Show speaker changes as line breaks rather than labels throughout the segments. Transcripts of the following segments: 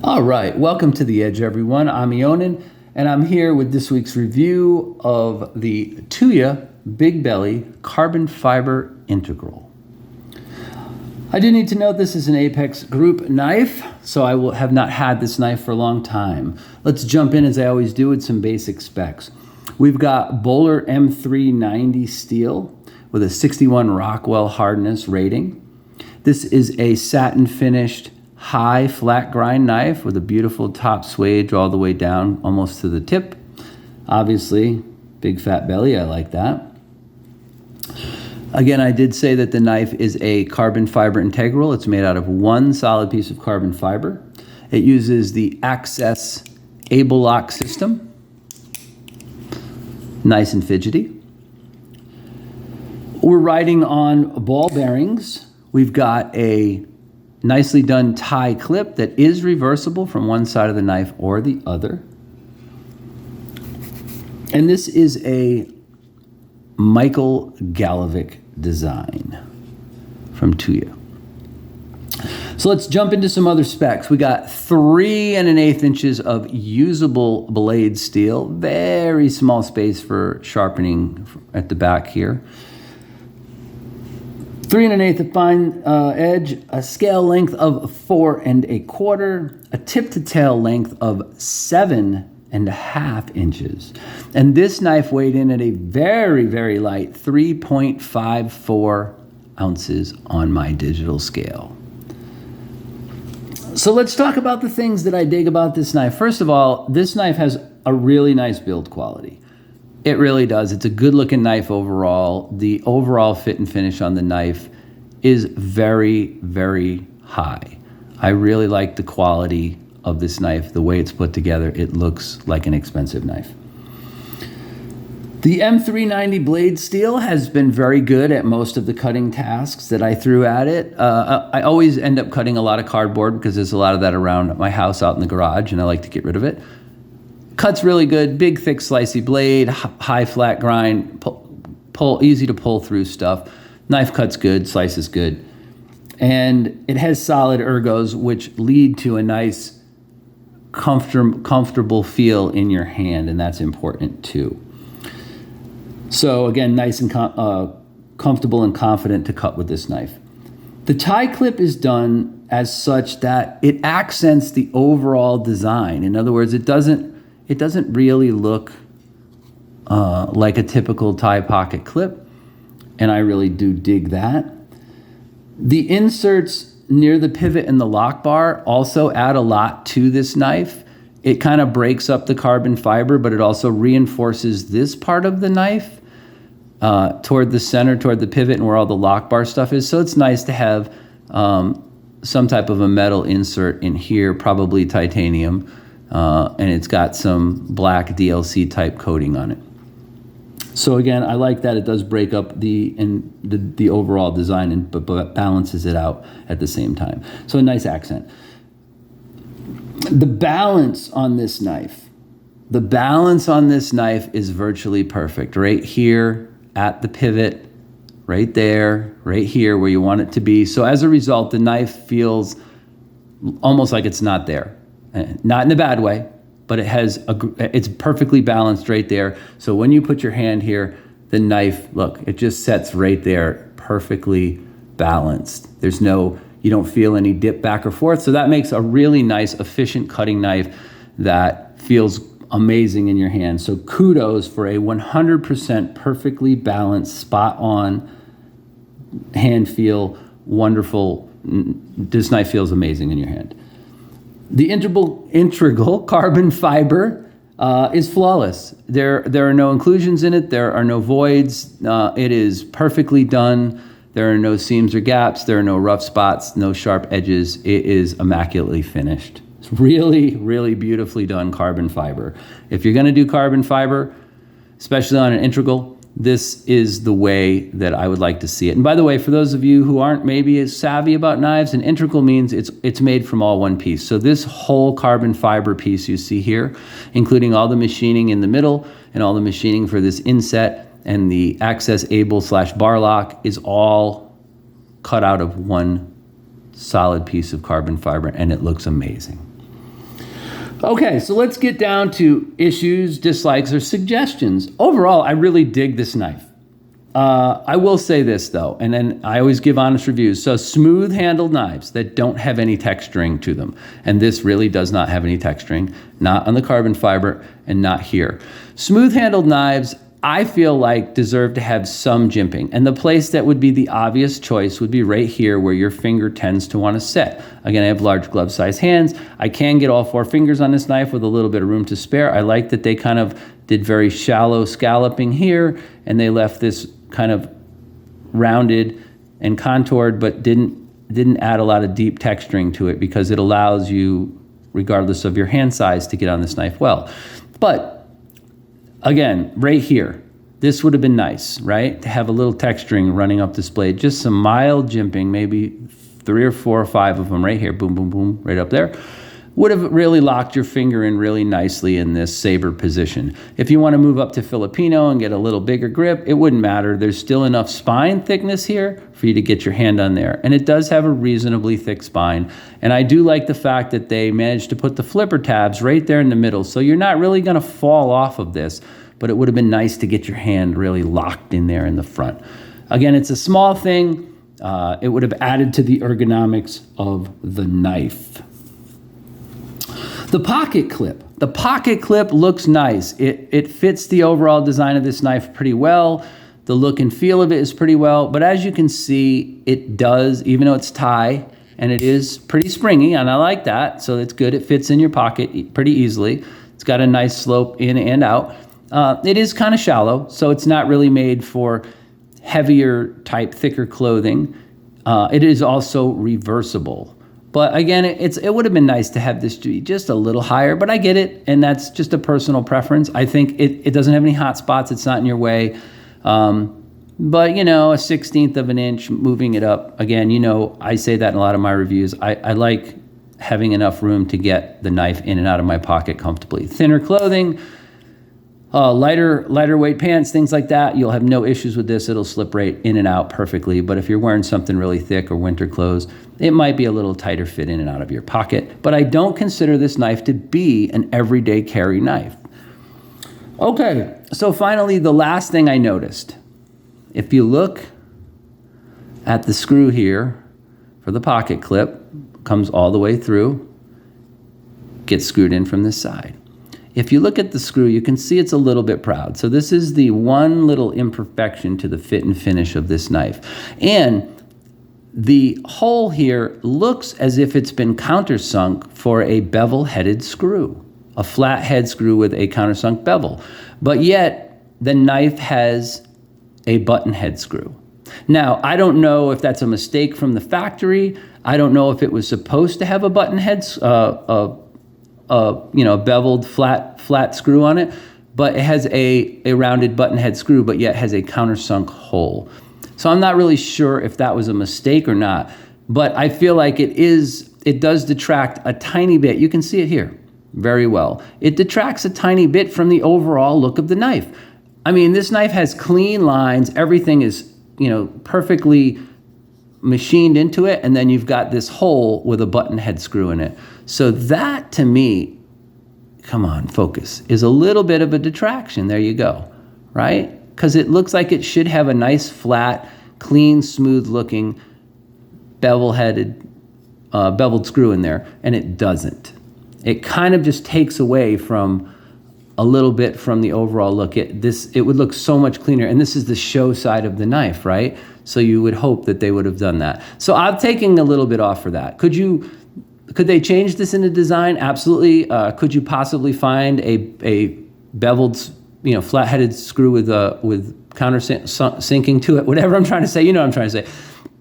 All right, welcome to The Edge, everyone. I'm Ionin, and I'm here with this week's review of the Tuya Big Belly Carbon Fiber Integral. I do need to note this is an Apex Group knife, so I have not had this knife for a long time. Let's jump in, as I always do, with some basic specs. We've got Bowler M390 steel with a 61 Rockwell hardness rating. This is a satin finished high flat grind knife with a beautiful top swage all the way down almost to the tip. Obviously, big fat belly, I like that. Again, I did say that the knife is a carbon fiber integral. It's made out of one solid piece of carbon fiber. It uses the Access Able Lock system. Nice and fidgety. We're riding on ball bearings. We've got a nicely done tie clip that is reversible from one side of the knife or the other. And this is a Michael Galovic design from Tuya. So let's jump into some other specs. We got 3 1/8 inches of usable blade steel, very small space for sharpening at the back here. 3 1/8 of fine edge, a scale length of 4 1/4, a tip to tail length of 7 1/2 inches. And this knife weighed in at a very, very light 3.54 ounces on my digital scale. So let's talk about the things that I dig about this knife. First of all, this knife has a really nice build quality. It really does. It's a good looking knife overall. The overall fit and finish on the knife is very, very high. I really like the quality of this knife, the way it's put together. It looks like an expensive knife. The M390 blade steel has been very good at most of the cutting tasks that I threw at it. I always end up cutting a lot of cardboard because there's a lot of that around my house out in the garage, and I like to get rid of it. Cuts really good, big, thick, slicey blade, high flat grind, pull, easy to pull through stuff. Knife cuts good, slices good. And it has solid ergos, which lead to a nice, comfortable feel in your hand, and that's important too. So again, nice and comfortable and confident to cut with this knife. The tie clip is done as such that it accents the overall design. In other words, it doesn't really look like a typical tie pocket clip, and I really do dig that. The inserts near the pivot and the lock bar also add a lot to this knife. It kind of breaks up the carbon fiber, but it also reinforces this part of the knife toward the center, toward the pivot and where all the lock bar stuff is. So it's nice to have some type of a metal insert in here, probably titanium. And it's got some black DLC type coating on it. So again, I like that it does break up the overall design, but balances it out at the same time. So a nice accent. The balance on this knife is virtually perfect. Right here at the pivot, right there, right here where you want it to be. So as a result, the knife feels almost like it's not there. Not in a bad way, but it's perfectly balanced right there. So when you put your hand here, the knife, look, it just sets right there, perfectly balanced. You don't feel any dip back or forth. So that makes a really nice, efficient cutting knife that feels amazing in your hand. So kudos for a 100% perfectly balanced, spot on hand feel, wonderful. This knife feels amazing in your hand. The integral carbon fiber is flawless. There are no inclusions in it. There are no voids. It is perfectly done. There are no seams or gaps. There are no rough spots, no sharp edges. It is immaculately finished. It's really, really beautifully done carbon fiber. If you're going to do carbon fiber, especially on an integral, this is the way that I would like to see it. And by the way, for those of you who aren't maybe as savvy about knives, an integral means it's made from all one piece. So this whole carbon fiber piece you see here, including all the machining in the middle and all the machining for this inset and the Access Able / bar lock, is all cut out of one solid piece of carbon fiber, and it looks amazing. Okay, so let's get down to issues, dislikes, or suggestions. Overall, I really dig this knife. I will say this though, and then I always give honest reviews. So smooth handled knives that don't have any texturing to them. And this really does not have any texturing, not on the carbon fiber and not here. Smooth handled knives, I feel like deserve to have some jimping. And the place that would be the obvious choice would be right here where your finger tends to want to set. Again, I have large glove size hands. I can get all 4 fingers on this knife with a little bit of room to spare. I like that they kind of did very shallow scalloping here and they left this kind of rounded and contoured, but didn't add a lot of deep texturing to it because it allows you, regardless of your hand size, to get on this knife well. But again, right here, this would have been nice, right? To have a little texturing running up this blade, just some mild jimping, maybe 3 or 4 or 5 of them right here, boom, boom, boom, right up there, would have really locked your finger in really nicely in this saber position. If you want to move up to Filipino and get a little bigger grip, it wouldn't matter. There's still enough spine thickness here for you to get your hand on there. And it does have a reasonably thick spine. And I do like the fact that they managed to put the flipper tabs right there in the middle. So you're not really going to fall off of this, but it would have been nice to get your hand really locked in there in the front. Again, it's a small thing. It would have added to the ergonomics of the knife. The pocket clip. The pocket clip looks nice. It fits the overall design of this knife pretty well. The look and feel of it is pretty well, but as you can see, it does, even though it's tie, and it is pretty springy, and I like that, so it's good. It fits in your pocket pretty easily. It's got a nice slope in and out. It is kind of shallow, so it's not really made for heavier type, thicker clothing. It is also reversible. But again, it would have been nice to have this just a little higher, but I get it, and that's just a personal preference. I think it doesn't have any hot spots. It's not in your way. But, you know, a 1/16 of an inch, moving it up. Again, you know, I say that in a lot of my reviews. I like having enough room to get the knife in and out of my pocket comfortably. Thinner clothing, lighter weight pants, things like that, you'll have no issues with this. It'll slip right in and out perfectly. But if you're wearing something really thick or winter clothes, it might be a little tighter fit in and out of your pocket. But I don't consider this knife to be an everyday carry knife. Okay, so finally, the last thing I noticed. If you look at the screw here for the pocket clip, comes all the way through, gets screwed in from this side. If you look at the screw, you can see it's a little bit proud. So this is the one little imperfection to the fit and finish of this knife. And the hole here looks as if it's been countersunk for a bevel-headed screw, a flat head screw with a countersunk bevel. But yet, the knife has a button head screw. Now, I don't know if that's a mistake from the factory. I don't know if it was supposed to have a button head, beveled flat screw on it, but it has a rounded button head screw, but yet has a countersunk hole. So I'm not really sure if that was a mistake or not, but I feel like it does detract a tiny bit. You can see it here very well. It detracts a tiny bit from the overall look of the knife. I mean, this knife has clean lines. Everything is, perfectly machined into it, and then you've got this hole with a button head screw in it. So that, to me, come on, focus, is a little bit of a detraction. There you go, right? Because it looks like it should have a nice, flat, clean, smooth-looking, beveled screw in there, and it doesn't. It kind of just takes away from a little bit from the overall look. It would look so much cleaner, and this is the show side of the knife, right? So you would hope that they would have done that. So I'm taking a little bit off for that. Could they change this in the design? Absolutely. Could you possibly find a beveled, flat-headed screw with countersinking to it? Whatever I'm trying to say, you know what I'm trying to say.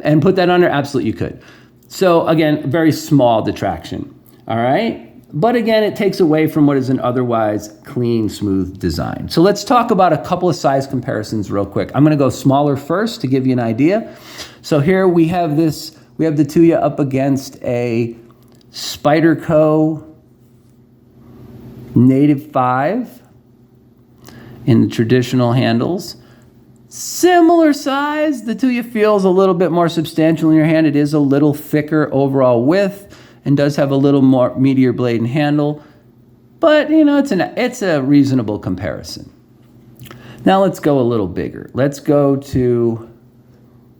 And put that on there? Absolutely, you could. So again, very small detraction. All right. But again, it takes away from what is an otherwise clean, smooth design. So let's talk about a couple of size comparisons real quick. I'm going to go smaller first to give you an idea. So here we have the Tuya up against a Spyderco Native 5 in the traditional handles. Similar size. The Tuya feels a little bit more substantial in your hand. It is a little thicker overall width and does have a little more meatier blade and handle. But, you know, it's a reasonable comparison. Now let's go a little bigger. Let's go to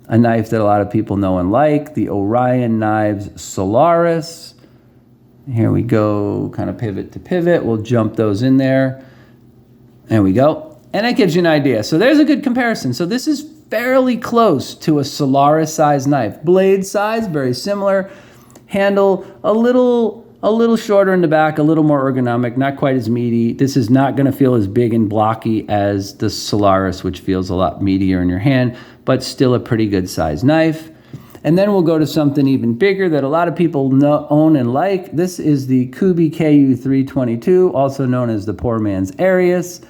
a knife that a lot of people know and like, the Orion Knives Solaris. Here we go, kind of pivot to pivot. We'll jump those in there. There we go. And that gives you an idea. So there's a good comparison. So this is fairly close to a Solaris size knife. Blade size, very similar. Handle, a little shorter in the back, a little more ergonomic, not quite as meaty. This is not going to feel as big and blocky as the Solaris, which feels a lot meatier in your hand, but still a pretty good size knife. And then we'll go to something even bigger that a lot of people own and like. This is the Kubi KU322, also known as the poor man's Arius.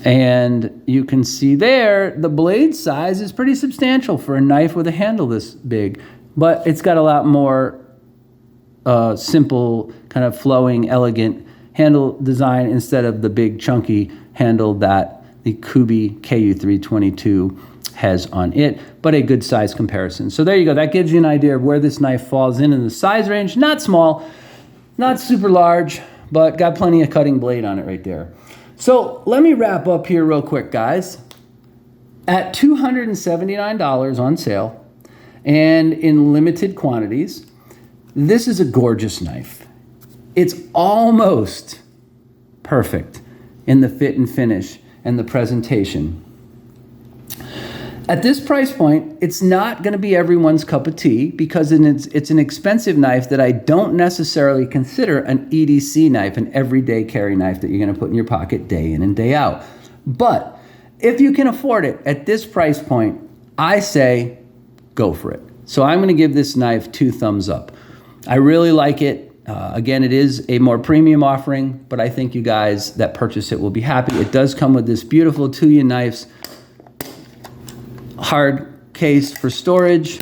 And you can see there, the blade size is pretty substantial for a knife with a handle this big, but it's got a lot more simple, kind of flowing, elegant handle design instead of the big chunky handle that the Kubi KU322 has on it, but a good size comparison. So there you go. That gives you an idea of where this knife falls in the size range. Not small, not super large, but got plenty of cutting blade on it right there. So let me wrap up here real quick, guys. At $279 on sale and in limited quantities, this is a gorgeous knife. It's almost perfect in the fit and finish and the presentation. At this price point, it's not going to be everyone's cup of tea because it's an expensive knife that I don't necessarily consider an EDC knife, an everyday carry knife that you're going to put in your pocket day in and day out. But if you can afford it at this price point, I say go for it. So I'm going to give this knife 2 thumbs up. I really like it. Again, it is a more premium offering, but I think you guys that purchase it will be happy. It does come with this beautiful Tuya knives, hard case for storage.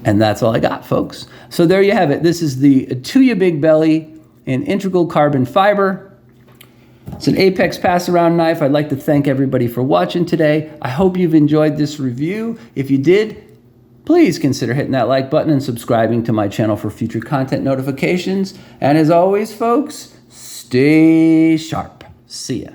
And that's all I got, folks. So there you have it. This is the Tuya Big Belly in integral carbon fiber. It's an Apex pass-around knife. I'd like to thank everybody for watching today. I hope you've enjoyed this review. If you did, please consider hitting that like button and subscribing to my channel for future content notifications. And as always, folks, stay sharp. See ya.